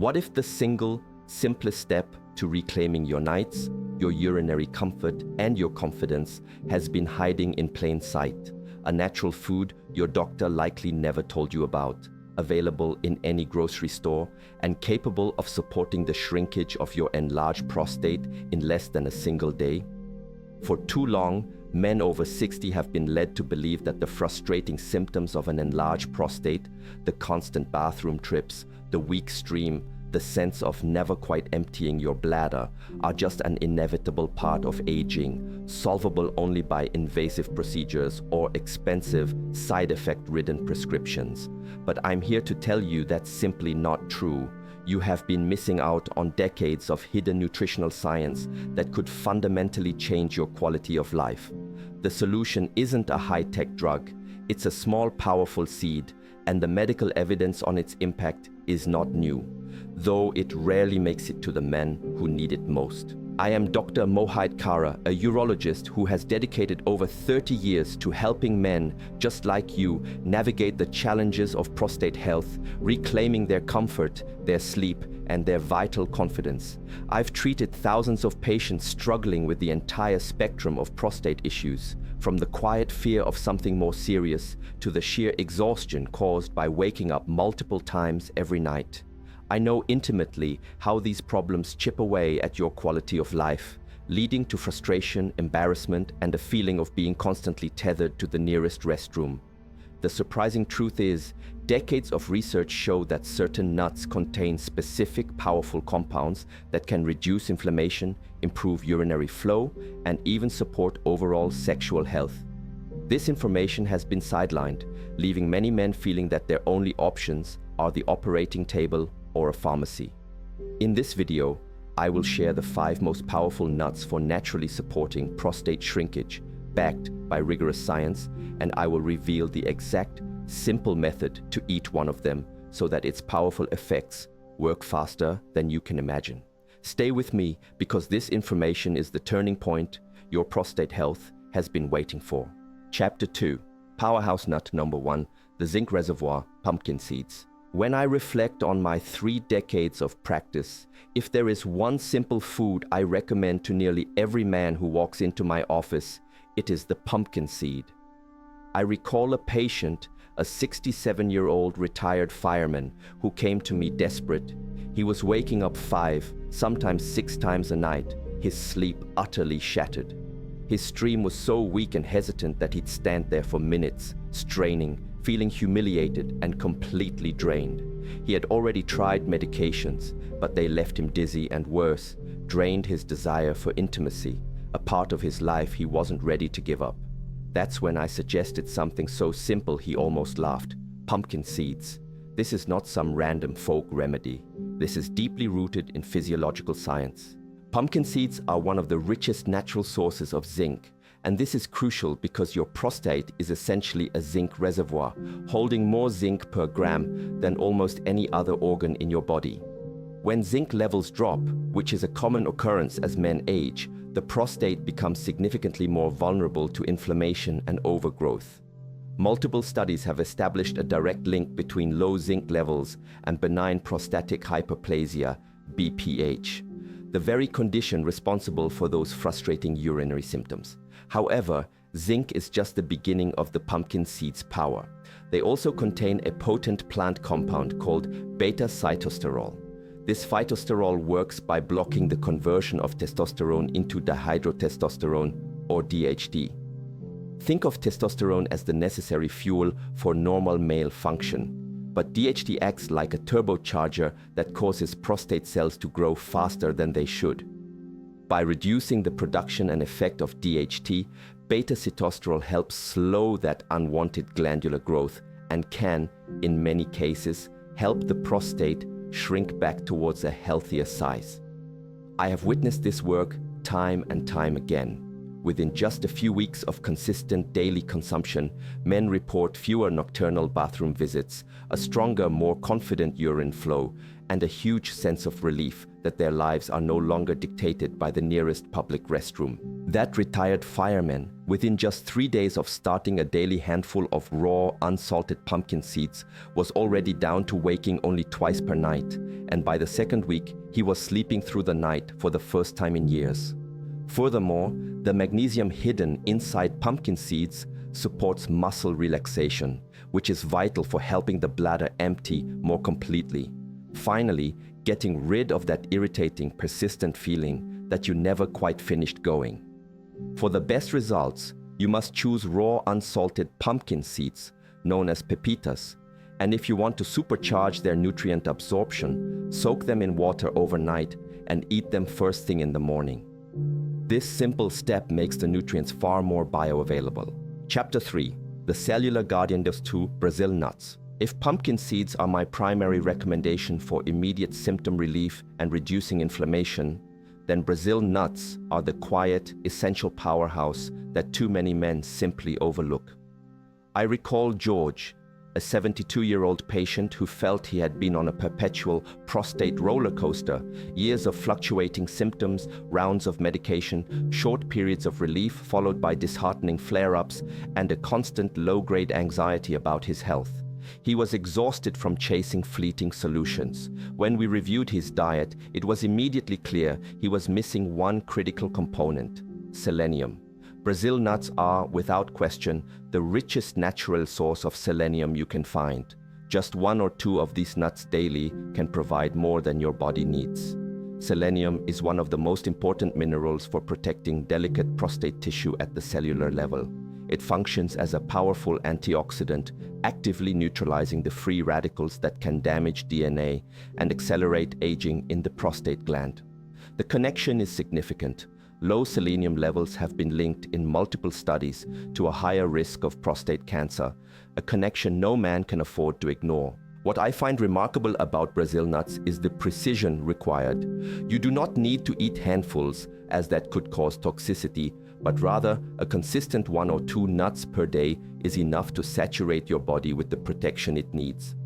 What if the single, simplest step to reclaiming your nights, your urinary comfort, and your confidence has been hiding in plain sight? A natural food your doctor likely never told you about, available in any grocery store, and capable of supporting the shrinkage of your enlarged prostate in less than a single day? For too long, men over 60 have been led to believe that the frustrating symptoms of an enlarged prostate, the constant bathroom trips, the weak stream, the sense of never quite emptying your bladder, are just an inevitable part of aging, solvable only by invasive procedures or expensive, side effect-ridden prescriptions. But I'm here to tell you that's simply not true. You have been missing out on decades of hidden nutritional science that could fundamentally change your quality of life. The solution isn't a high-tech drug, it's a small, powerful seed, and the medical evidence on its impact is not new, though it rarely makes it to the men who need it most. I am Dr. Mohit Kara, a urologist who has dedicated over 30 years to helping men just like you navigate the challenges of prostate health, reclaiming their comfort, their sleep, and their vital confidence. I've treated thousands of patients struggling with the entire spectrum of prostate issues, from the quiet fear of something more serious to the sheer exhaustion caused by waking up multiple times every night. I know intimately how these problems chip away at your quality of life, leading to frustration, embarrassment, and a feeling of being constantly tethered to the nearest restroom. The surprising truth is, decades of research show that certain nuts contain specific, powerful compounds that can reduce inflammation, improve urinary flow, and even support overall sexual health. This information has been sidelined, leaving many men feeling that their only options are the operating table or a pharmacy. In this video, I will share the 5 most powerful nuts for naturally supporting prostate shrinkage, backed by rigorous science, and I will reveal the exact, simple method to each one of them so that its powerful effects work faster than you can imagine. Stay with me because this information is the turning point your prostate health has been waiting for. Chapter 2, Powerhouse Nut Number 1, the Zinc Reservoir, Pumpkin Seeds. When I reflect on my 3 decades of practice, if there is one simple food I recommend to nearly every man who walks into my office, it is the pumpkin seed. I recall a patient, a 67-year-old retired fireman, who came to me desperate. He was waking up 5, sometimes 6 times a night, his sleep utterly shattered. His stream was so weak and hesitant that he'd stand there for minutes, straining, feeling humiliated and completely drained. He had already tried medications, but they left him dizzy and worse, drained his desire for intimacy, a part of his life he wasn't ready to give up. That's when I suggested something so simple he almost laughed: pumpkin seeds. This is not some random folk remedy. This is deeply rooted in physiological science. Pumpkin seeds are one of the richest natural sources of zinc, and this is crucial because your prostate is essentially a zinc reservoir, holding more zinc per gram than almost any other organ in your body. When zinc levels drop, which is a common occurrence as men age, the prostate becomes significantly more vulnerable to inflammation and overgrowth. Multiple studies have established a direct link between low zinc levels and benign prostatic hyperplasia, BPH, the very condition responsible for those frustrating urinary symptoms. However, zinc is just the beginning of the pumpkin seed's power. They also contain a potent plant compound called beta-cytosterol. This phytosterol works by blocking the conversion of testosterone into dihydrotestosterone, or DHT. Think of testosterone as the necessary fuel for normal male function, but DHT acts like a turbocharger that causes prostate cells to grow faster than they should. By reducing the production and effect of DHT, beta-cytosterol helps slow that unwanted glandular growth and can, in many cases, help the prostate shrink back towards a healthier size. I have witnessed this work time and time again. Within just a few weeks of consistent daily consumption, men report fewer nocturnal bathroom visits, a stronger, more confident urine flow, and a huge sense of relief that their lives are no longer dictated by the nearest public restroom. That retired fireman, within just 3 days of starting a daily handful of raw, unsalted pumpkin seeds, was already down to waking only twice per night, and by the second week, he was sleeping through the night for the first time in years. Furthermore, the magnesium hidden inside pumpkin seeds supports muscle relaxation, which is vital for helping the bladder empty more completely. Finally, getting rid of that irritating, persistent feeling that you never quite finished going. For the best results, you must choose raw unsalted pumpkin seeds, known as pepitas, and if you want to supercharge their nutrient absorption, soak them in water overnight and eat them first thing in the morning. This simple step makes the nutrients far more bioavailable. Chapter 3. The Cellular Guardians to Brazil Nuts. If pumpkin seeds are my primary recommendation for immediate symptom relief and reducing inflammation, then Brazil nuts are the quiet, essential powerhouse that too many men simply overlook. I recall George, a 72-year-old patient who felt he had been on a perpetual prostate roller coaster, years of fluctuating symptoms, rounds of medication, short periods of relief followed by disheartening flare-ups, and a constant low-grade anxiety about his health. He was exhausted from chasing fleeting solutions. When we reviewed his diet, it was immediately clear he was missing one critical component: selenium. Brazil nuts are, without question, the richest natural source of selenium you can find. Just 1 or 2 of these nuts daily can provide more than your body needs. Selenium is one of the most important minerals for protecting delicate prostate tissue at the cellular level. It functions as a powerful antioxidant, actively neutralizing the free radicals that can damage DNA and accelerate aging in the prostate gland. The connection is significant. Low selenium levels have been linked in multiple studies to a higher risk of prostate cancer, a connection no man can afford to ignore. What I find remarkable about Brazil nuts is the precision required. You do not need to eat handfuls, as that could cause toxicity, but rather a consistent 1 or 2 nuts per day is enough to saturate your body with the protection it needs.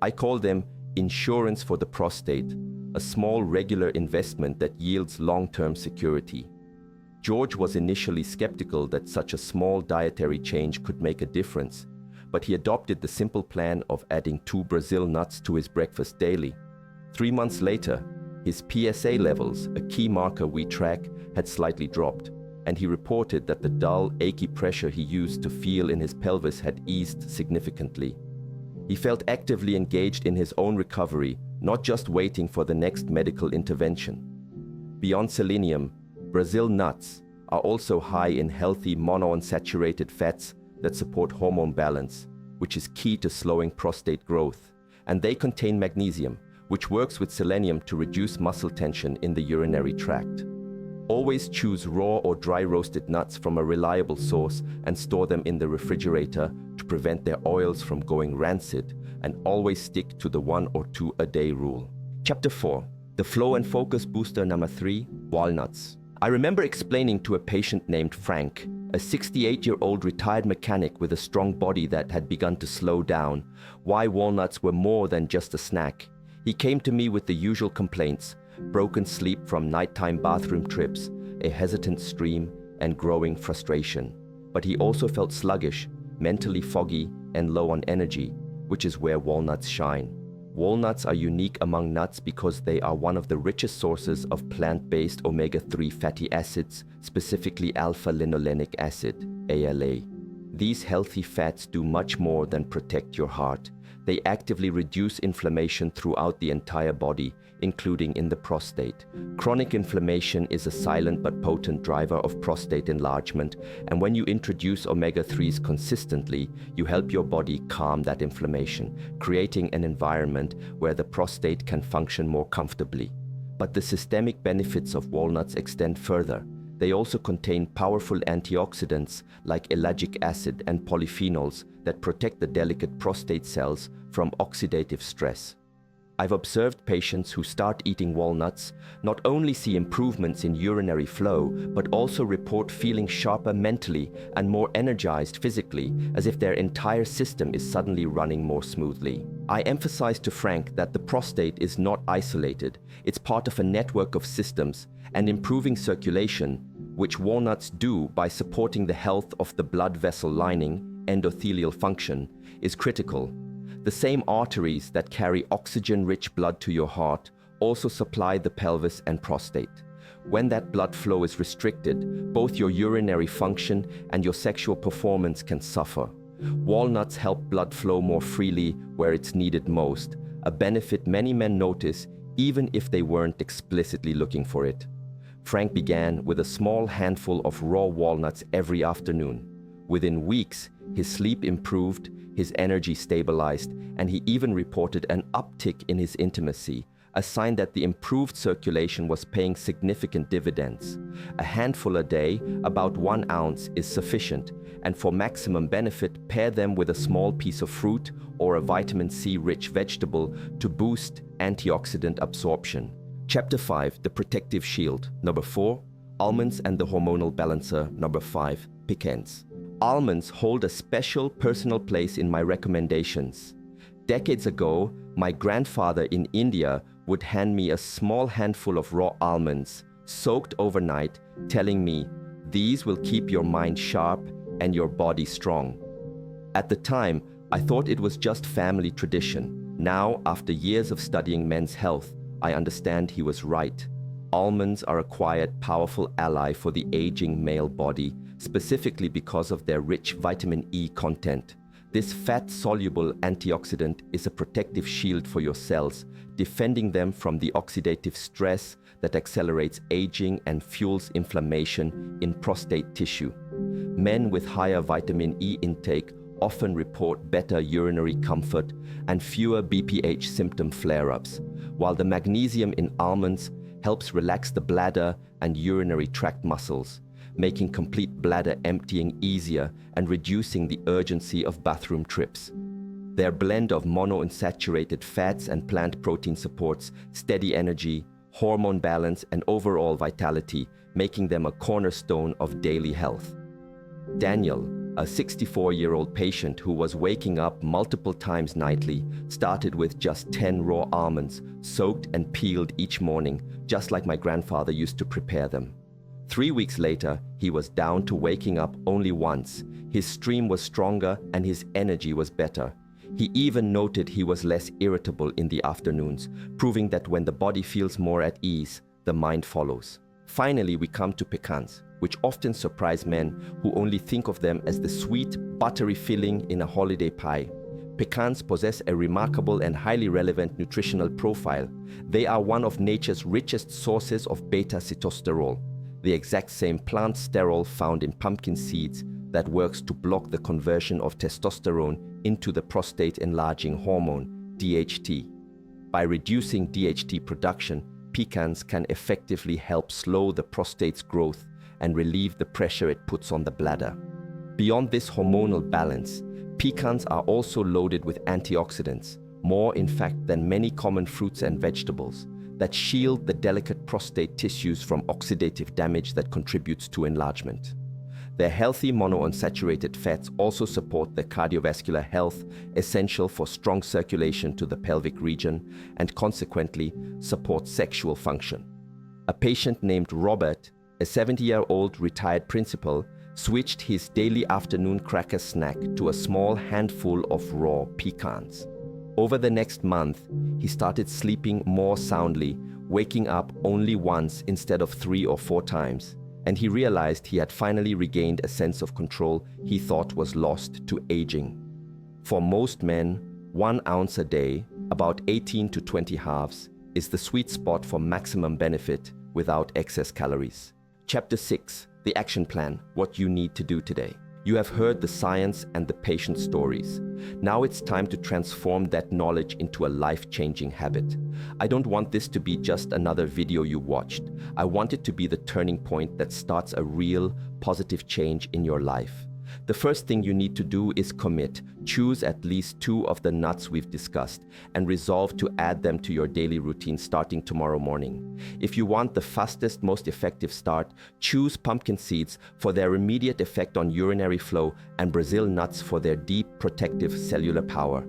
I call them insurance for the prostate, a small regular investment that yields long-term security. George was initially skeptical that such a small dietary change could make a difference, but he adopted the simple plan of adding 2 Brazil nuts to his breakfast daily. 3 months later, his PSA levels, a key marker we track, had slightly dropped, and he reported that the dull, achy pressure he used to feel in his pelvis had eased significantly. He felt actively engaged in his own recovery, not just waiting for the next medical intervention. Beyond selenium, Brazil nuts are also high in healthy monounsaturated fats that support hormone balance, which is key to slowing prostate growth, and they contain magnesium, which works with selenium to reduce muscle tension in the urinary tract. Always choose raw or dry roasted nuts from a reliable source and store them in the refrigerator to prevent their oils from going rancid, and always stick to the 1 or 2 a day rule. Chapter 4. The Flow and Focus Booster number 3, Walnuts. I remember explaining to a patient named Frank, a 68-year-old retired mechanic with a strong body that had begun to slow down, why walnuts were more than just a snack. He came to me with the usual complaints: broken sleep from nighttime bathroom trips, a hesitant stream, and growing frustration. But he also felt sluggish, mentally foggy, and low on energy, which is where walnuts shine. Walnuts are unique among nuts because they are one of the richest sources of plant-based omega-3 fatty acids, specifically alpha-linolenic acid, ALA. These healthy fats do much more than protect your heart. They actively reduce inflammation throughout the entire body, including in the prostate. Chronic inflammation is a silent but potent driver of prostate enlargement, and when you introduce omega-3s consistently, you help your body calm that inflammation, creating an environment where the prostate can function more comfortably. But the systemic benefits of walnuts extend further. They also contain powerful antioxidants like ellagic acid and polyphenols that protect the delicate prostate cells from oxidative stress. I've observed patients who start eating walnuts not only see improvements in urinary flow, but also report feeling sharper mentally and more energized physically, as if their entire system is suddenly running more smoothly. I emphasize to Frank that the prostate is not isolated. It's part of a network of systems, and improving circulation, which walnuts do by supporting the health of the blood vessel lining, endothelial function, is critical. The same arteries that carry oxygen-rich blood to your heart also supply the pelvis and prostate. When that blood flow is restricted, both your urinary function and your sexual performance can suffer. Walnuts help blood flow more freely where it's needed most, a benefit many men notice even if they weren't explicitly looking for it. Frank began with a small handful of raw walnuts every afternoon. Within weeks, his sleep improved, his energy stabilized, and he even reported an uptick in his intimacy, a sign that the improved circulation was paying significant dividends. A handful a day, about 1 ounce, is sufficient, and for maximum benefit, pair them with a small piece of fruit or a vitamin C-rich vegetable to boost antioxidant absorption. Chapter 5, The Protective Shield. Number 4, Almonds and the Hormonal Balancer. Number 5, Pecans. Almonds hold a special personal place in my recommendations. Decades ago, my grandfather in India would hand me a small handful of raw almonds, soaked overnight, telling me, "These will keep your mind sharp and your body strong." At the time, I thought it was just family tradition. Now, after years of studying men's health, I understand he was right. Almonds are a quiet, powerful ally for the aging male body, specifically because of their rich vitamin E content. This fat-soluble antioxidant is a protective shield for your cells, defending them from the oxidative stress that accelerates aging and fuels inflammation in prostate tissue. Men with higher vitamin E intake often report better urinary comfort and fewer BPH symptom flare-ups, while the magnesium in almonds helps relax the bladder and urinary tract muscles, making complete bladder emptying easier and reducing the urgency of bathroom trips. Their blend of monounsaturated fats and plant protein supports steady energy, hormone balance, and overall vitality, making them a cornerstone of daily health. Daniel, a 64-year-old patient who was waking up multiple times nightly, started with just 10 raw almonds, soaked and peeled each morning, just like my grandfather used to prepare them. 3 weeks later, he was down to waking up only once. His stream was stronger and his energy was better. He even noted he was less irritable in the afternoons, proving that when the body feels more at ease, the mind follows. Finally, we come to pecans, which often surprise men who only think of them as the sweet, buttery filling in a holiday pie. Pecans possess a remarkable and highly relevant nutritional profile. They are one of nature's richest sources of beta-sitosterol, the exact same plant sterol found in pumpkin seeds that works to block the conversion of testosterone into the prostate-enlarging hormone, DHT. By reducing DHT production, pecans can effectively help slow the prostate's growth and relieve the pressure it puts on the bladder. Beyond this hormonal balance, pecans are also loaded with antioxidants, more in fact than many common fruits and vegetables, that shield the delicate prostate tissues from oxidative damage that contributes to enlargement. Their healthy monounsaturated fats also support the cardiovascular health essential for strong circulation to the pelvic region and consequently support sexual function. A patient named Robert, a 70-year-old retired principal, switched his daily afternoon cracker snack to a small handful of raw pecans. Over the next month, he started sleeping more soundly, waking up only once instead of 3 or 4 times, and he realized he had finally regained a sense of control he thought was lost to aging. For most men, 1 ounce a day, about 18 to 20 halves, is the sweet spot for maximum benefit without excess calories. Chapter 6, The Action Plan, What You Need to Do Today. You have heard the science and the patient stories. Now it's time to transform that knowledge into a life-changing habit. I don't want this to be just another video you watched. I want it to be the turning point that starts a real, positive change in your life. The first thing you need to do is commit. Choose at least 2 of the nuts we've discussed and resolve to add them to your daily routine starting tomorrow morning. If you want the fastest, most effective start, choose pumpkin seeds for their immediate effect on urinary flow and Brazil nuts for their deep protective cellular power.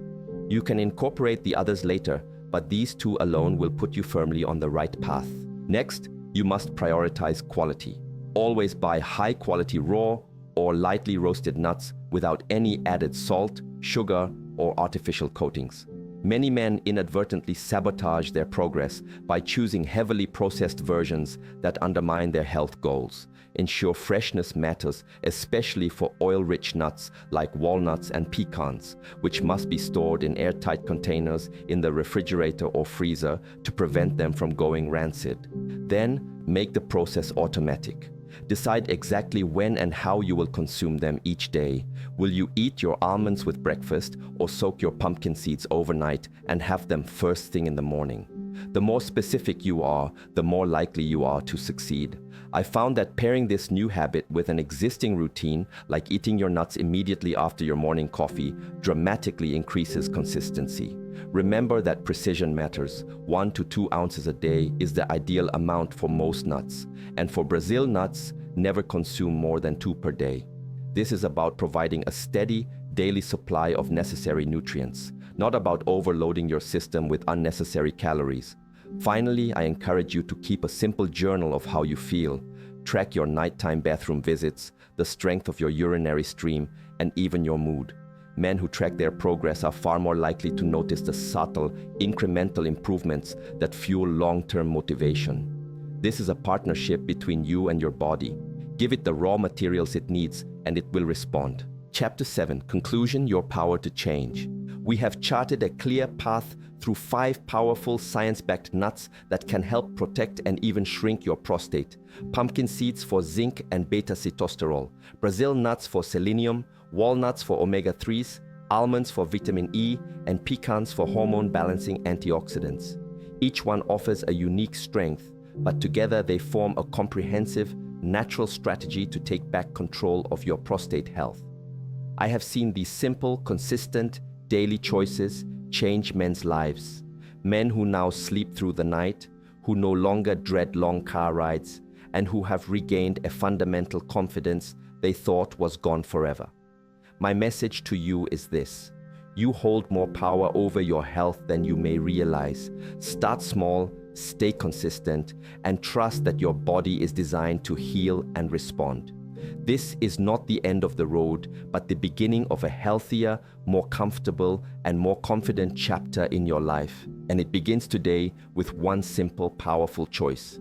You can incorporate the others later, but these 2 alone will put you firmly on the right path. Next, you must prioritize quality. Always buy high-quality raw or lightly roasted nuts without any added salt, sugar, or artificial coatings. Many men inadvertently sabotage their progress by choosing heavily processed versions that undermine their health goals. Ensure freshness matters, especially for oil-rich nuts like walnuts and pecans, which must be stored in airtight containers in the refrigerator or freezer to prevent them from going rancid. Then, make the process automatic. Decide exactly when and how you will consume them each day. Will you eat your almonds with breakfast or soak your pumpkin seeds overnight and have them first thing in the morning? The more specific you are, the more likely you are to succeed. I found that pairing this new habit with an existing routine, like eating your nuts immediately after your morning coffee, dramatically increases consistency. Remember that precision matters. 1 to 2 ounces a day is the ideal amount for most nuts. And for Brazil nuts, never consume more than 2 per day. This is about providing a steady, daily supply of necessary nutrients, not about overloading your system with unnecessary calories. Finally, I encourage you to keep a simple journal of how you feel. Track your nighttime bathroom visits, the strength of your urinary stream, and even your mood. Men who track their progress are far more likely to notice the subtle, incremental improvements that fuel long-term motivation. This is a partnership between you and your body. Give it the raw materials it needs, and it will respond. Chapter 7. Conclusion: Your power to change. We have charted a clear path through 5 powerful science-backed nuts that can help protect and even shrink your prostate. Pumpkin seeds for zinc and beta-sitosterol, Brazil nuts for selenium, walnuts for omega-3s, almonds for vitamin E, and pecans for hormone-balancing antioxidants. Each one offers a unique strength, but together they form a comprehensive, natural strategy to take back control of your prostate health. I have seen these simple, consistent, daily choices change men's lives. Men who now sleep through the night, who no longer dread long car rides, and who have regained a fundamental confidence they thought was gone forever. My message to you is this: you hold more power over your health than you may realize. Start small, stay consistent, and trust that your body is designed to heal and respond. This is not the end of the road, but the beginning of a healthier, more comfortable, and more confident chapter in your life. And it begins today with one simple, powerful choice.